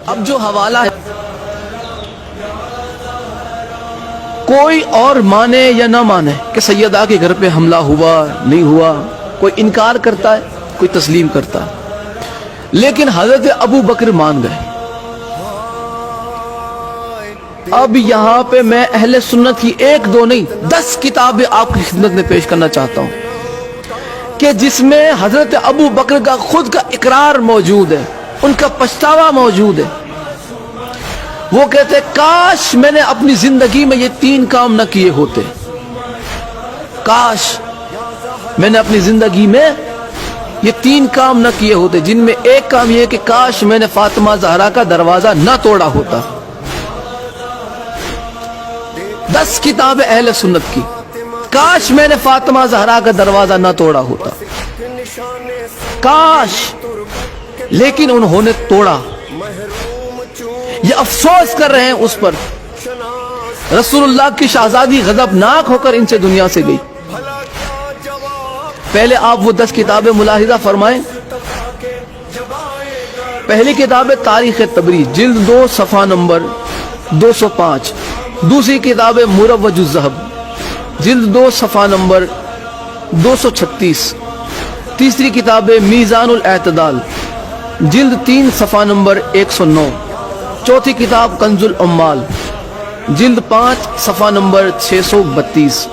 اب جو حوالہ ہے کوئی اور مانے یا نہ مانے کہ سیدہ کے گھر پہ حملہ ہوا نہیں ہوا، کوئی انکار کرتا ہے کوئی تسلیم کرتا ہے، لیکن حضرت ابو بکر مان گئے۔ اب یہاں پہ میں اہل سنت کی 1 2 نہیں 10 کتابیں آپ کی خدمت میں پیش کرنا چاہتا ہوں کہ جس میں حضرت ابو بکر کا خود کا اقرار موجود ہے، ان کا پچھتاوا موجود ہے۔ وہ کہتے کاش میں نے اپنی زندگی میں یہ 3 کام نہ کیے ہوتے، کاش میں نے اپنی زندگی میں یہ 3 کام نہ کیے ہوتے، جن میں ایک کام یہ کہ کاش میں نے فاطمہ زہرا کا دروازہ نہ توڑا ہوتا۔ 10 کتابیں اہل سنت کی، کاش میں نے فاطمہ زہرا کا دروازہ نہ توڑا ہوتا، کاش، لیکن انہوں نے توڑا۔ یہ افسوس کر رہے ہیں اس پر۔ رسول اللہ کی شہزادی غضبناک ہو کر ان سے دنیا سے گئی۔ پہلے آپ وہ 10 کتابیں ملاحظہ فرمائیں۔ پہلی کتاب ہے تاریخ تبری، جلد 2 صفحہ نمبر 205۔ دوسری کتاب ہے مروج الذہب، جلد 2 صفحہ نمبر 236۔ تیسری کتاب ہے میزان الاعتدال، جلد 3 صفحہ نمبر 109۔ چوتھی کتاب کنز العمال، جلد 5 صفحہ نمبر 632۔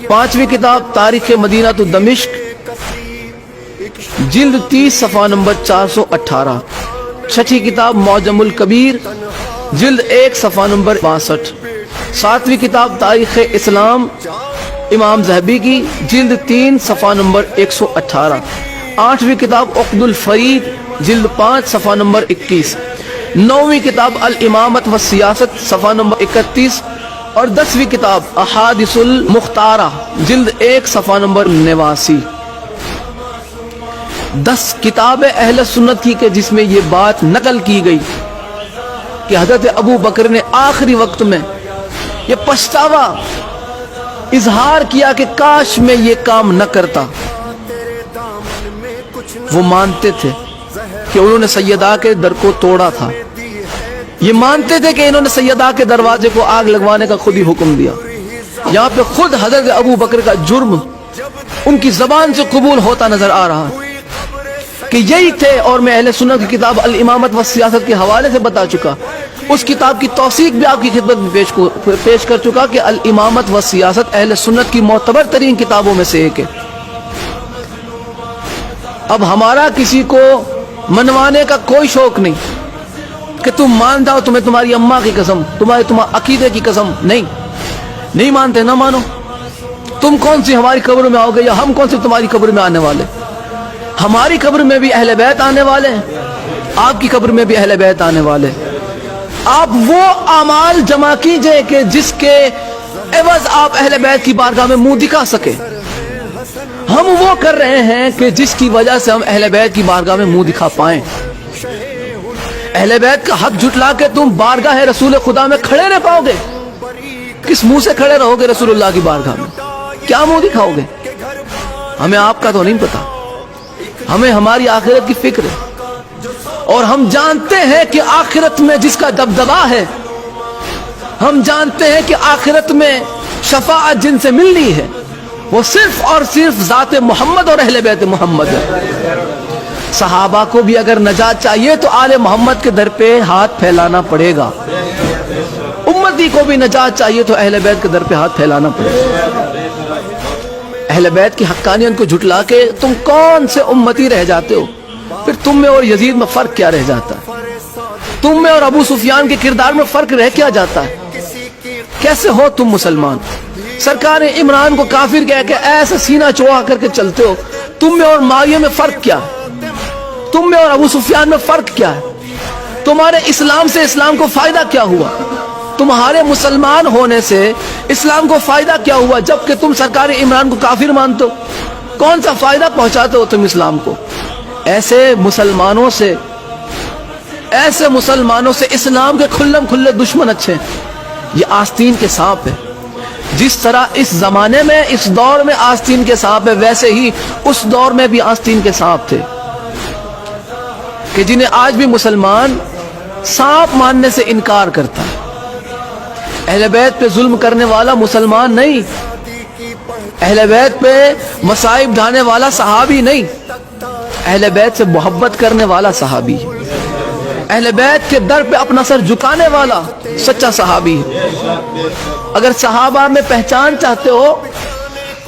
پانچویں کتاب تاریخ مدینہ تو دمشق، جلد 30 صفحہ نمبر 418۔ چھٹی کتاب معجم الکبیر، جلد 1 صفحہ نمبر 62۔ ساتویں کتاب تاریخ اسلام امام ذہبی کی، جلد 3 صفحہ نمبر 118۔ آٹھویں کتاب عقد الفرید، جلد 5 صفحہ نمبر 21۔ نویں کتاب الامامت والسیاست، صفحہ نمبر 31۔ اور 10ویں کتاب احادیث المختارہ، جلد 1 صفحہ نمبر 89۔ 10 کتابیں اہل سنت کی کہ جس میں یہ بات نقل کی گئی کہ حضرت ابو بکر نے آخری وقت میں یہ پچھتاوا اظہار کیا کہ کاش میں یہ کام نہ کرتا۔ وہ مانتے تھے کہ انہوں نے سیدہ کے در کو توڑا تھا، یہ مانتے تھے کہ انہوں نے سیدہ کے دروازے کو آگ لگوانے کا خود ہی حکم دیا۔ یہاں پہ خود حضرت ابو بکر کا جرم ان کی زبان سے قبول ہوتا نظر آ رہا کہ یہی تھے، اور میں اہل سنت کی کتاب الامامت والسیاست کے حوالے سے بتا چکا، اس کتاب کی توثیق بھی آپ کی خدمت میں پیش کر چکا کہ الامامت والسیاست اہل سنت کی معتبر ترین کتابوں میں سے ایک ہے۔ اب ہمارا کسی کو منوانے کا کوئی شوق نہیں کہ تم مان جاؤ، تمہیں تمہاری اماں کی قسم، تمہارے عقیدے کی قسم، نہیں مانتے نہ مانو۔ تم کون سی ہماری قبر میں آؤ گے یا ہم کون سی تمہاری قبر میں آنے والے؟ ہماری قبر میں بھی اہل بیت آنے والے ہیں، آپ کی قبر میں بھی اہل بیت آنے والے۔ آپ وہ اعمال جمع کیجئے کہ جس کے عوض آپ اہل بیت کی بارگاہ میں منہ دکھا سکے۔ ہم وہ کر رہے ہیں کہ جس کی وجہ سے ہم اہل بیت کی بارگاہ میں منہ دکھا پائیں۔ اہل بیت کا حق جھٹلا کے تم بارگاہ رسول خدا میں کھڑے رہ پاؤ گے؟ کس منہ سے کھڑے رہو گے رسول اللہ کی بارگاہ میں؟ کیا منہ دکھاؤ گے؟ ہمیں آپ کا تو نہیں پتا، ہمیں ہماری آخرت کی فکر ہے، اور ہم جانتے ہیں کہ آخرت میں جس کا دبدبا ہے، ہم جانتے ہیں کہ آخرت میں شفاعت جن سے ملنی ہے وہ صرف اور صرف ذات محمد اور اہل بیت محمد ہے۔ صحابہ کو بھی اگر نجات چاہیے تو آل محمد کے در پہ ہاتھ پھیلانا پڑے گا، امتی کو بھی نجات چاہیے تو اہل بیت کے در پہ ہاتھ پھیلانا پڑے گا۔ اہل بیت کی حقانیت کو جھٹلا کے تم کون سے امتی رہ جاتے ہو؟ پھر تم میں اور یزید میں فرق کیا رہ جاتا ہے؟ تم میں اور ابو سفیان کے کردار میں فرق رہ کیا جاتا ہے؟ کیسے ہو تم مسلمان؟ سرکار عمران کو کافر کہہ کے ایسا سینہ چوڑا کر کے چلتے ہو۔ تم میں اور معاویہ میں فرق کیا ہے؟ تم میں اور ابو سفیان میں فرق کیا ہے؟ تمہارے اسلام سے اسلام کو فائدہ کیا ہوا؟ تمہارے مسلمان ہونے سے اسلام کو فائدہ کیا ہوا جبکہ تم سرکار عمران کو کافر مانتے ہو؟ کون سا فائدہ پہنچاتے ہو تم اسلام کو؟ ایسے مسلمانوں سے اسلام کے کھلم کھلے دشمن اچھے ہیں۔ یہ آستین کے سانپ ہے۔ جس طرح اس زمانے میں اس دور میں آستین کے سانپ ہے، ویسے ہی اس دور میں بھی آستین کے سانپ تھے۔ کہ جنہیں آج بھی مسلمان سانپ ماننے سے انکار کرتا ہے. اہل بیت پہ ظلم کرنے والا مسلمان نہیں، اہل بیت پہ مصائب ڈھانے والا صحابی نہیں، اہل بیت سے محبت کرنے والا صحابی ہے، اہل بیت کے در پہ اپنا سر جھکانے والا سچا صحابی ہے. اگر صحابہ میں پہچان چاہتے ہو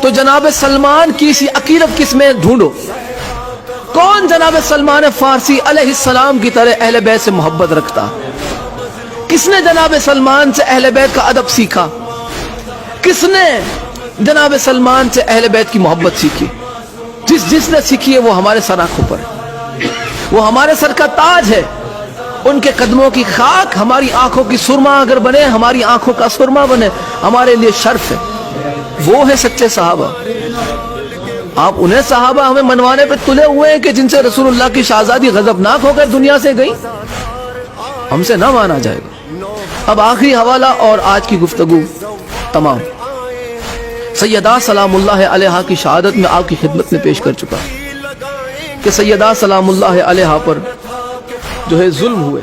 تو جناب سلمان کی سی عقیدت کس میں ڈھونڈو. کون جناب سلمان فارسی علیہ السلام کی طرح اہل بیت سے محبت رکھتا؟ کس نے جناب سلمان سے اہل بیت کا ادب سیکھا؟ کس نے جناب سلمان سے اہل بیت کی محبت سیکھی؟ جس نے سیکھی ہے وہ ہمارے سر آنکھوں پر ہے، وہ ہمارے سر کا تاج ہے. ان کے قدموں کی خاک ہماری آنکھوں کی سرما اگر بنے، ہماری آنکھوں کا سرما بنے، ہمارے لیے شرف ہے. وہ ہے سچے صحابہ. آپ انہیں صحابہ ہمیں منوانے پہ تلے ہوئے ہیں کہ جن سے رسول اللہ کی شہزادی غضبناک ہو کر دنیا سے گئی. ہم سے نہ مانا جائے گا. اب آخری حوالہ اور آج کی گفتگو تمام سیدہ سلام اللہ علیہا کی شہادت میں آپ کی خدمت میں پیش کر چکا کہ سیدہ سلام اللہ علیہا پر جو ہے ظلم ہوئے.